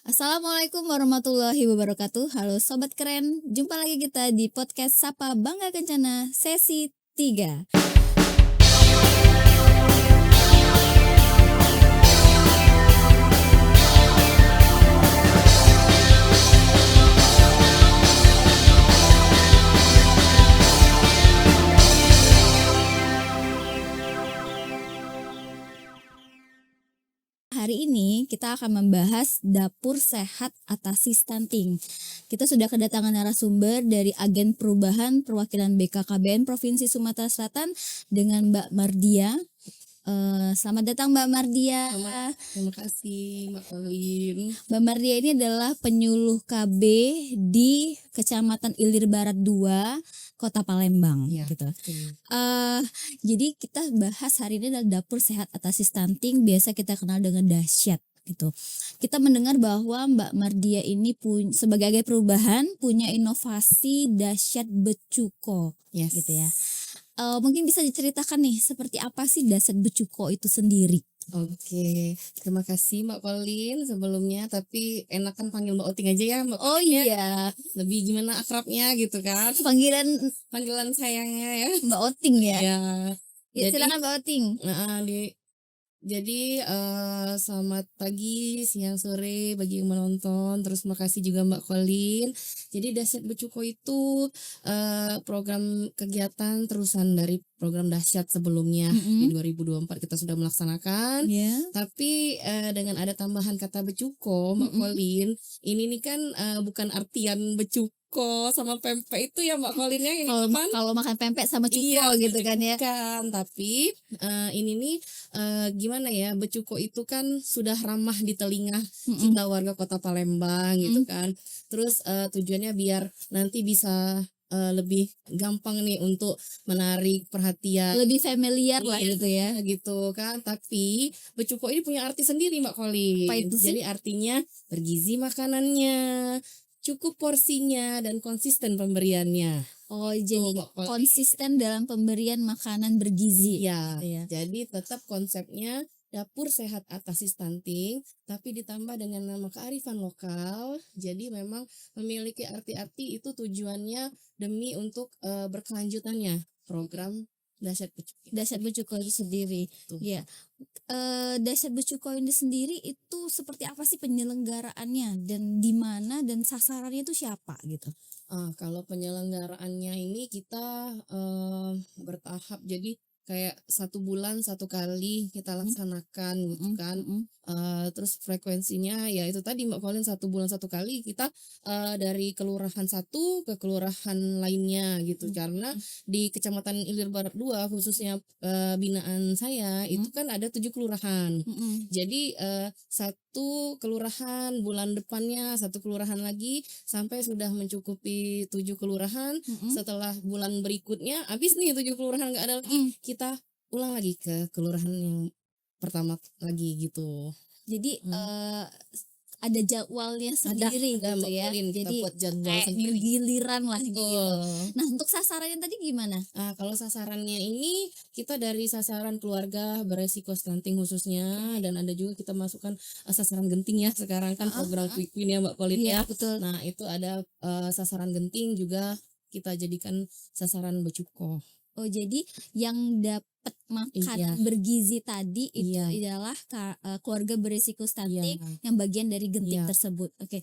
Assalamualaikum warahmatullahi wabarakatuh. Halo sobat keren, jumpa lagi kita di podcast Sapa Bangga Kencana sesi 3. Hari ini kita akan membahas dapur sehat atasi stunting. Kita sudah kedatangan narasumber dari Agen Perubahan Perwakilan BKKBN Provinsi Sumatera Selatan dengan Mbak Mardia. Selamat datang Mbak Mardia. Terima kasih Mbak Colin. Mbak Mardia ini adalah penyuluh KB di Kecamatan Ilir Barat 2, Kota Palembang, Ya, gitu. betul. Jadi kita bahas hari ini adalah dapur sehat atasi stunting, biasa kita kenal dengan Dasyat gitu. Kita mendengar bahwa Mbak Mardia ini sebagai agen perubahan punya inovasi Dasyat Becuko, Yes. gitu ya. Mungkin bisa diceritakan nih seperti apa sih Dasyat Becuko itu sendiri? Oke, terima kasih Mbak Colin sebelumnya. Tapi enakan panggil Mbak Oting aja ya Mbak. Oh Colin ya. iya, Lebih gimana akrabnya gitu kan? panggilan Panggilan sayangnya ya. Mbak Oting ya. Ya, Ya, jadi silakan Mbak Oting. Selamat pagi, siang, sore bagi yang menonton. Terus makasih juga Mbak Colin. Jadi Dasyat Becuko itu program kegiatan terusan dari program Dasyat sebelumnya. Di 2024 kita sudah melaksanakan. Ya. Tapi dengan ada tambahan kata becuko, Mbak Colin, ini nih kan bukan artian becuko sama pempek itu ya Mbak Colin ya yang depan. Kalau makan pempek sama cuko Iya, gitu kan ya. bukan. Tapi ini nih gimana ya, becuko itu kan sudah ramah di telinga kita warga Kota Palembang gitu kan. Terus tujuannya biar nanti bisa lebih gampang nih untuk menarik perhatian. Lebih familiar lah gitu ya. Gitu kan. Tapi becuko ini punya arti sendiri Mbak Colin. Apa itu sih? Jadi artinya bergizi makanannya, cukup porsinya, dan konsisten pemberiannya. Oh, jadi Mbak Colin. konsisten dalam pemberian makanan bergizi. Ya, Iya. jadi tetap konsepnya dapur sehat atasi stunting, tapi ditambah dengan nama kearifan lokal. Jadi memang memiliki arti-arti itu tujuannya demi untuk berkelanjutannya program Dasyat Becuko. Dasyat Becuko itu sendiri. Tuh. Ya. Dasyat Becuko ini sendiri itu seperti apa sih penyelenggaraannya dan di mana dan sasarannya itu siapa gitu? Kalau penyelenggaraannya ini kita bertahap, jadi kayak 1 bulan 1 kali kita laksanakan gitu kan. Terus frekuensinya ya itu tadi Mbak Colin, 1 bulan 1 kali kita dari kelurahan satu ke kelurahan lainnya gitu. Karena di Kecamatan Ilir Barat 2 khususnya binaan saya itu kan ada 7 kelurahan. Jadi satu kelurahan, bulan depannya satu kelurahan lagi, sampai sudah mencukupi 7 kelurahan. Setelah bulan berikutnya habis nih 7 kelurahan nggak ada lagi, kita ulang lagi ke kelurahan yang pertama lagi gitu. Jadi ada jadwalnya sendiri Ada gitu Mbak ya. Colin, kita Jadi buat jadwal kayak sendiri. giliran lah gitu. Betul. Nah, untuk sasarannya tadi gimana? Kalau sasarannya ini kita dari sasaran keluarga beresiko stunting khususnya, dan ada juga kita masukkan sasaran genting ya, sekarang kan program Quick Win ya Mbak Colin Iya, ya. betul. Nah itu ada sasaran genting juga kita jadikan sasaran becuko. Oh, jadi yang dapat makanan Iya. bergizi tadi itu Iya. adalah keluarga berisiko stunting Iya. yang bagian dari genting Iya. tersebut. Oke.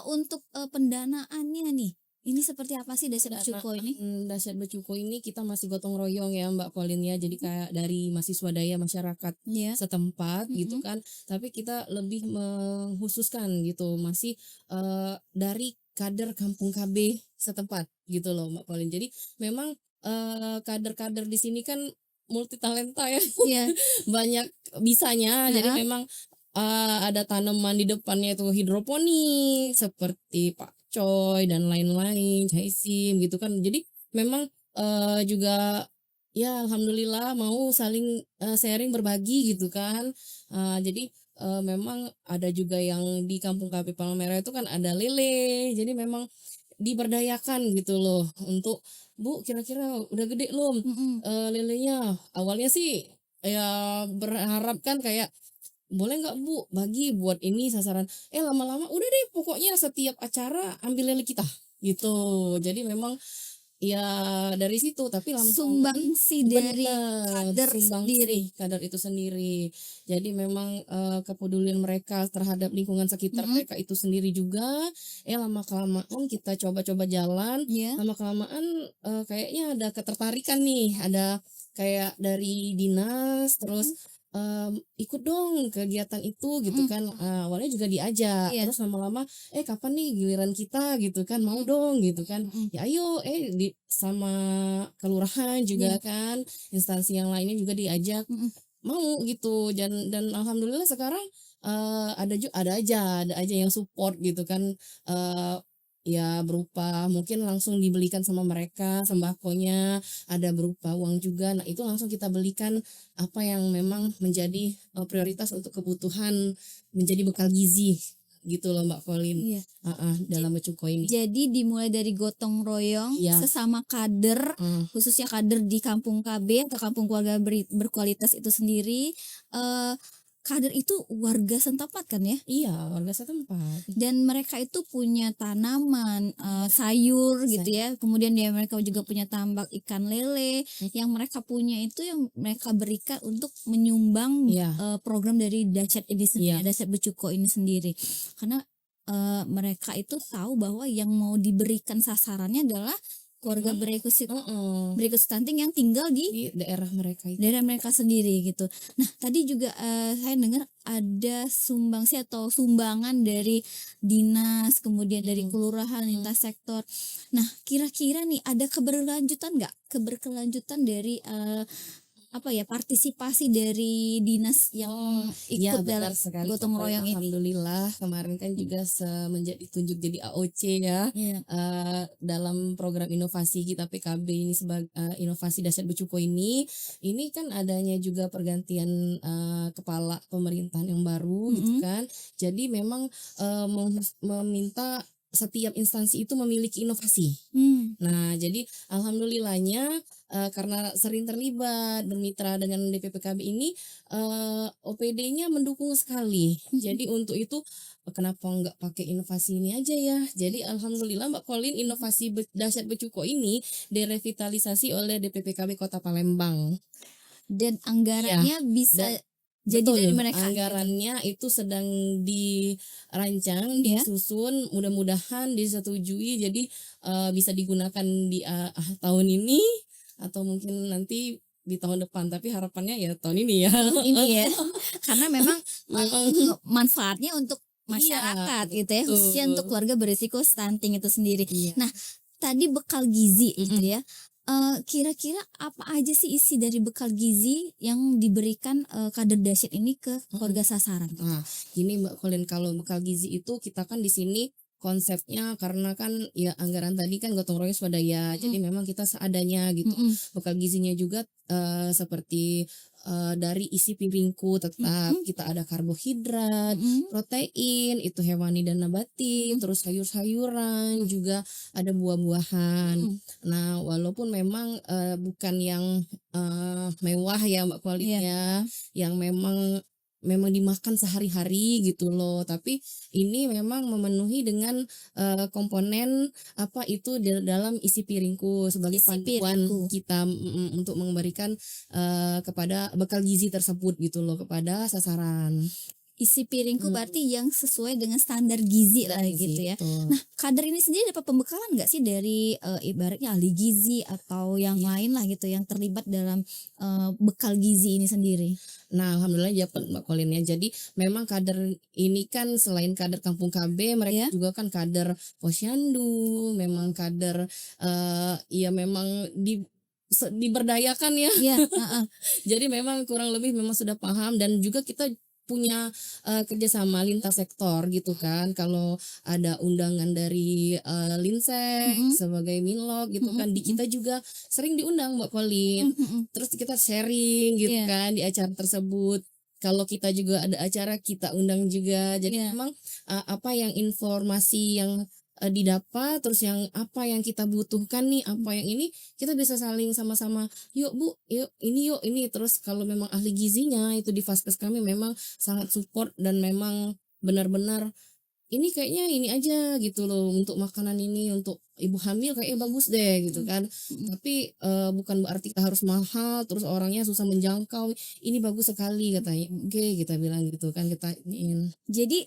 Untuk pendanaannya nih, ini seperti apa sih Dasyat Becuko ini? Dasyat Becuko ini kita masih gotong royong ya Mbak Colin ya. Jadi kayak dari swadaya masyarakat Iya. setempat gitu kan. Tapi kita lebih menghususkan gitu, masih dari kader kampung KB setempat gitu loh Mbak Colin. Jadi memang kader-kader di sini kan multi talenta ya. Iya. Banyak bisanya. Jadi memang ada tanaman di depannya itu hidroponik seperti pakcoy dan lain-lain, caisim gitu kan. Jadi memang juga ya alhamdulillah mau saling sharing, berbagi gitu kan. Jadi memang ada juga yang di kampung KB Palmerah itu kan ada lele. Jadi memang diberdayakan gitu loh untuk, "Bu, kira-kira udah gede belum lelenya?" Awalnya sih ya berharap kan kayak boleh nggak Bu bagi buat ini sasaran, lama-lama udah deh pokoknya setiap acara ambil lele kita, gitu. Jadi memang ya dari situ, tapi lama-kelamaan Sumbangsi dari bener, kader sendiri. sumbangsi kadar itu sendiri. Jadi memang, kepedulian mereka terhadap lingkungan sekitar Mhm, mereka itu sendiri juga, lama-kelamaan kita coba-coba jalan, iya, lama-kelamaan, kayaknya ada ketertarikan nih, ada kayak dari dinas, terus, mhm, "Ikut dong kegiatan itu," gitu mhm, kan, awalnya juga diajak, iya, terus lama-lama, kapan nih giliran kita?" Gitu kan, "Mau mhm, dong," gitu kan. mhm, Ya ayo, sama kelurahan juga iya, kan, instansi yang lainnya juga diajak, mhm, mau gitu, dan alhamdulillah sekarang, ada aja yang support gitu kan, eee, ya berupa mungkin langsung dibelikan sama mereka mhm. sembakonya, ada berupa uang juga. Nah itu langsung kita belikan apa yang memang menjadi, prioritas untuk kebutuhan menjadi bekal gizi, gitu loh Mbak Kolin. Iya. Heeh, Ja dalam Becuko ini. jadi dimulai dari gotong royong Iya, sesama kader, heeh. khususnya kader di kampung KB atau kampung keluarga berkualitas itu sendiri, eee, kader itu warga setempat kan ya? Iya, warga setempat. Dan mereka itu punya tanaman, Iya, sayur gitu saya ya, kemudian mereka juga mhm punya tambak ikan lele, mhm, yang mereka punya itu yang mereka berikan untuk menyumbang, iya program dari Dahsyat ini sendiri, iya, Dahsyat Becuko ini sendiri. Karena, mereka itu tahu bahwa yang mau diberikan sasarannya adalah keluarga memang heeh, berikut stunting yang tinggal di di daerah mereka itu. daerah mereka sendiri gitu. Nah tadi juga, saya dengar ada sumbangsi atau sumbangan dari dinas, kemudian dari Mhm kelurahan, mhm lintas sektor. Nah kira-kira nih ada keberlanjutan nggak? Keberkelanjutan dari, apa ya, partisipasi dari dinas yang oh, iya ikut dalam benar sekali Mbak gotong Kolin, royong ini? alhamdulillah kemarin kan Mhm, juga semenjak ditunjuk jadi AOC ya, iya, dalam program inovasi kita PKB ini inovasi Dahsyat Becuko ini kan adanya juga pergantian, kepala pemerintahan yang baru gitu mhm, kan. Jadi memang, meminta setiap instansi itu memiliki inovasi. mmm, Nah, jadi alhamdulillahnya, karena sering terlibat bermitra dengan DPPKB ini, OPD-nya mendukung sekali. mhm Jadi untuk itu, kenapa nggak pakai inovasi ini aja ya? Jadi alhamdulillah Mbak Kolin mhm, inovasi Dahsyat Becuko ini direvitalisasi oleh DPPKB Kota Palembang. dan Iya, anggarannya bisa dan jadi dari betul, mereka gitu? anggarannya itu sedang dirancang, Ya. disusun, mudah-mudahan disetujui jadi, bisa digunakan di, tahun ini atau mungkin nanti di tahun depan, tapi harapannya ya tahun ini ya. Tahun ini ya, karena memang Memang manfaatnya untuk iya, masyarakat gitu ya, khususnya untuk betul. keluarga berisiko stunting itu sendiri. Iya, Nah, tadi bekal gizi gitu mhm ya, kira-kira apa aja sih isi dari bekal gizi yang diberikan, kader Dahsyat ini ke mhm. keluarga sasaran? Nah, gini Mbak Kolin, kalau bekal gizi itu kita kan di sini konsepnya karena kan ya anggaran tadi kan gotong royong swadaya, Mhm jadi memang kita seadanya gitu. mhm Bekal gizinya juga, seperti, dari isi piringku tetap mhm kita ada karbohidrat, mhm protein, itu hewani dan nabati, mhm terus sayur-sayuran, juga ada buah-buahan. mhm, Nah, walaupun memang, bukan yang, mewah ya Mbak Kolin iya, ya, heeh, yang memang dimakan sehari-hari gitu loh, tapi ini memang memenuhi dengan, komponen apa itu dalam isi piringku sebagai isi panduan piringku. kita untuk memberikan, kepada bekal gizi tersebut gitu loh kepada sasaran. Isi piringku Mhm, berarti yang sesuai dengan standar gizi standar lah gizi, gitu ya. betul. Nah, kader ini sendiri dapat pembekalan nggak sih dari, ibaratnya ahli gizi atau yang Iya. lain lah gitu yang terlibat dalam, bekal gizi ini sendiri? Nah, alhamdulillah dapat Mbak Kolin ya. Jadi memang kader ini kan selain kader Kampung KB, mereka Ya? juga kan kader Posyandu, memang kader, ya memang diberdayakan ya. Iya, heeh, Jadi memang kurang lebih memang sudah paham dan juga kita punya, kerjasama lintas sektor gitu kan. Kalau ada undangan dari, Linsek mhm, sebagai Minlok gitu mhm kan, di mhm, kita juga sering diundang Mbak Kolin. mhm mhm, Terus kita sharing gitu iya kan di acara tersebut. Kalau kita juga ada acara, kita undang juga. Jadi iya, memang, apa yang informasi yang didapat, terus yang apa yang kita butuhkan nih, apa yang ini, kita bisa saling sama-sama, "Yuk Bu, yuk ini." Terus kalau memang ahli gizinya itu di Vaskes kami memang sangat support dan memang benar-benar, "Ini kayaknya ini aja," gitu loh, "untuk makanan ini untuk ibu hamil kayaknya bagus deh," gitu Mhm, kan. mhm. Tapi, bukan berarti kita harus mahal, terus orangnya susah menjangkau, "Ini bagus sekali," katanya. "Oke," kita bilang gitu kan, kita iniin. Jadi,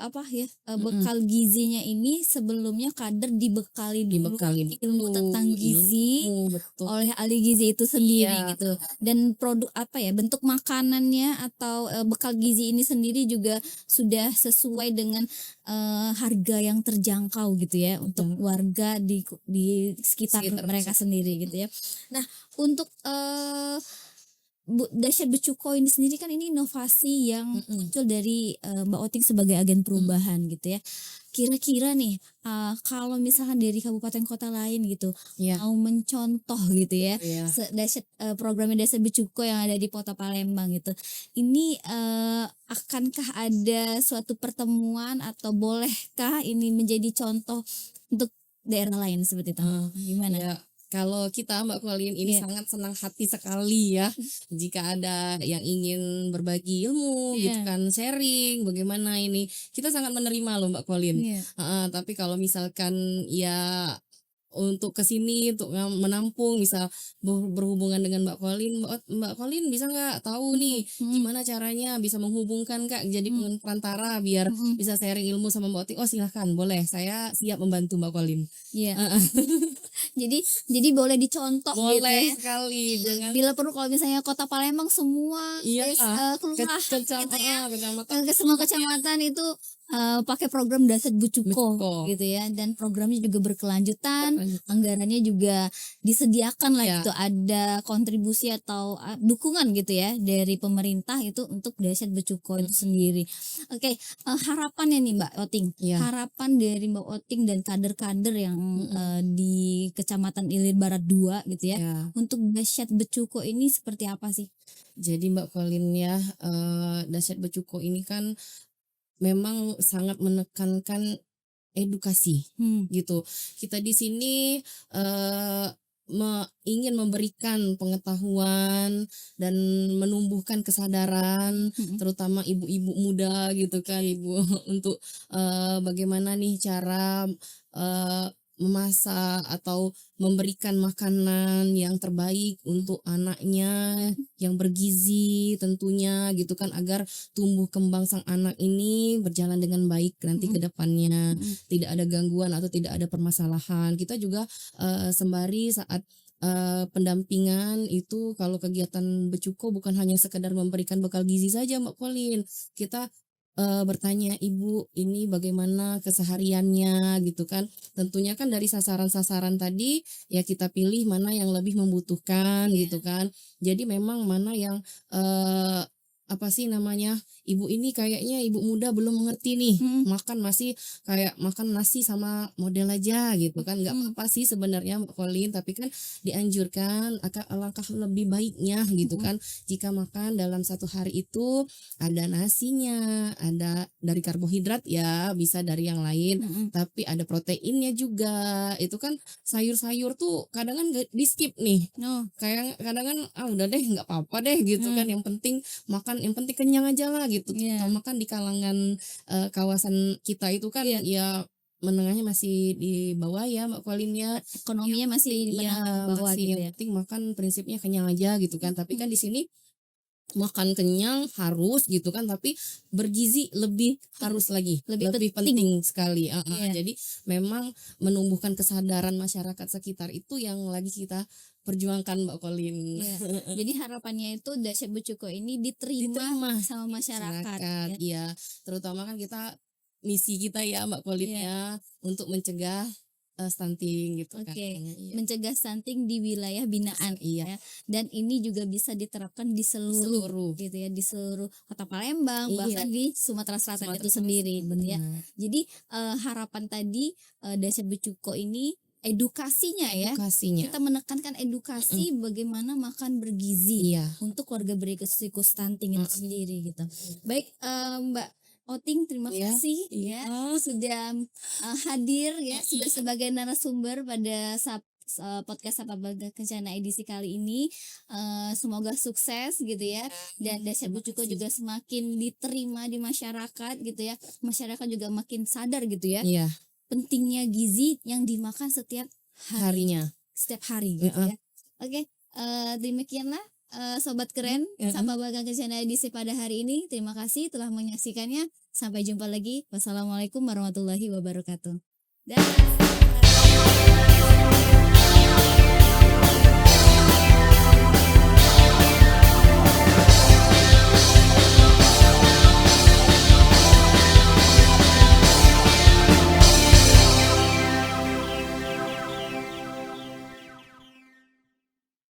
apa ya, Mhm, bekal gizinya ini sebelumnya kader dibekali dulu dibekali ilmu dulu, tentang gizi ilmu, betul. oleh ahli gizi itu sendiri Iya, gitu, dan produk apa ya, bentuk makanannya atau, bekal gizi ini sendiri juga sudah sesuai dengan, harga yang terjangkau gitu ya untuk betul, warga di sekitar sekitar mereka masyarakat. sendiri gitu ya. Nah untuk, Dahsyat Becuko ini sendiri kan ini inovasi yang Mhm, muncul dari, Mbak Oting sebagai agen mhm, perubahan gitu ya. Kira-kira nih, kalau misalkan dari kabupaten kota lain gitu, iya, mau mencontoh gitu ya, iya. programnya Dahsyat Becuko yang ada di Kota Palembang gitu. Ini, akankah ada suatu pertemuan atau bolehkah ini menjadi contoh untuk daerah lain seperti itu? Heeh, Gimana? ya kalau kita Mbak Kolin ini Iya, sangat senang hati sekali ya, jika ada yang ingin berbagi ilmu gitu iya, kan, sharing bagaimana ini, kita sangat menerima loh Mbak Kolin, iya, heeh, tapi kalau misalkan ya untuk ke sini untuk menampung misal berhubungan dengan Mbak Kolin, Mbak Kolin bisa nggak tahu nih mhm, mhm, gimana caranya bisa menghubungkan Kak jadi mhm, perantara biar mhm. bisa sharing ilmu sama Mbak Otik, oh silahkan boleh saya siap membantu Mbak Kolin. Iya, Heeh. jadi boleh dicontoh gitu Boleh ya. sekali dengan Bila perlu kalau misalnya Kota Palembang semua iya, kelurahan gitu ya, kecamatan ke semua pokoknya kecamatan itu, pakai program Dasar Becuko Becuko, gitu ya, dan programnya juga berkelanjutan, berkelanjutan. anggarannya juga disediakan lah Iya, gitu, ada kontribusi atau, dukungan gitu ya dari pemerintah itu untuk Dasar Becuko itu mhm, sendiri. Oke, harapannya nih Mbak Oting, iya, harapan dari Mbak Oting dan kader-kader yang, mhm, di Kecamatan Ilir Barat 2 gitu ya, iya. untuk Dahsyat Becuko ini seperti apa sih? Jadi Mbak Kolin ya, Dahsyat Becuko ini kan memang sangat menekankan edukasi, Hmm, gitu. Kita di sini, eee, ingin memberikan pengetahuan dan menumbuhkan kesadaran, mhm, terutama ibu-ibu muda gitu kan, ibu untuk, bagaimana nih cara, eee, memasak atau memberikan makanan yang terbaik untuk anaknya, mhm, yang bergizi tentunya gitu kan, agar tumbuh kembang sang anak ini berjalan dengan baik nanti ke mhm, depannya, mhm, tidak ada gangguan atau tidak ada permasalahan. Kita juga, sembari saat, pendampingan itu kalau kegiatan Becuko bukan hanya sekedar memberikan bekal gizi saja Mbak Kolin. Kita, bertanya, "Ibu ini bagaimana kesehariannya?" Gitu kan. Tentunya kan dari sasaran-sasaran tadi, ya kita pilih mana yang lebih membutuhkan iya, gitu kan. Jadi memang mana yang, eee, apa sih namanya, ibu ini kayaknya ibu muda belum mengerti nih, mhm, makan masih kayak makan nasi sama model aja gitu kan, nggak mhm, apa-apa sih sebenarnya Mbak Kolin, tapi kan dianjurkan alangkah lebih baiknya gitu mhm, kan, jika makan dalam satu hari itu ada nasinya, ada dari karbohidrat ya, bisa dari yang lain, mhm, tapi ada proteinnya juga. Itu kan sayur-sayur tuh kadang kan di-skip nih, oh, kayak kadang kan, "Ah, udah deh nggak apa-apa deh," gitu kan, mmm, yang penting makan, yang penting kenyang aja lah gitu. iya, Terutama kan di kalangan, kawasan kita itu kan iya, ya menengahnya masih di bawah ya Mbak Kolin ya, yang ekonominya masih penting di iya, menengah ke bawah masih gitu yang ya? penting makan prinsipnya kenyang aja gitu kan. Tapi Mhm, kan di sini makan kenyang harus gitu kan, tapi bergizi lebih harus lagi, lebih lebih penting, penting sekali, heeh. iya, Jadi memang menumbuhkan kesadaran masyarakat sekitar itu yang lagi kita perjuangkan Mbak Kolin. iya. Jadi harapannya itu Dahsyat Becuko ini diterima Diterima sama di masyarakat masyarakat, ya? iya. Terutama kan kita misi kita ya Mbak Kolin Iya, ya, untuk mencegah, stunting gitu kan. oke. Iya, Mencegah stunting di wilayah binaan iya, ya, dan ini juga bisa diterapkan di di seluruh seluruh gitu ya, di seluruh Kota Palembang, iya, bahkan di Sumatera Selatan itu Sumatera sendiri Selatan, gitu ya. benar. Jadi, harapan tadi, Dahsyat Becuko ini edukasinya ya, Edukasinya, kita menekankan mhm, edukasi bagaimana makan bergizi iya, untuk keluarga beresiko stunting itu mhm, sendiri gitu. Baik, Mbak Outing, terima Iya, kasih iya. ya sudah hadir ya sebagai narasumber pada podcast Sapa Baga Kencana edisi kali ini. Semoga sukses gitu ya, dan Desa Terima Bucuko kasih. juga semakin diterima di masyarakat gitu ya. Masyarakat juga makin sadar gitu ya Iya, pentingnya gizi yang dimakan setiap harinya. setiap hari gitu Heeh, ya. Oke, demikianlah Sobat Keren heeh. Sapa Baga Kencana edisi pada hari ini. Terima kasih telah menyaksikannya. Sampai jumpa lagi. Wassalamualaikum warahmatullahi wabarakatuh. Dah.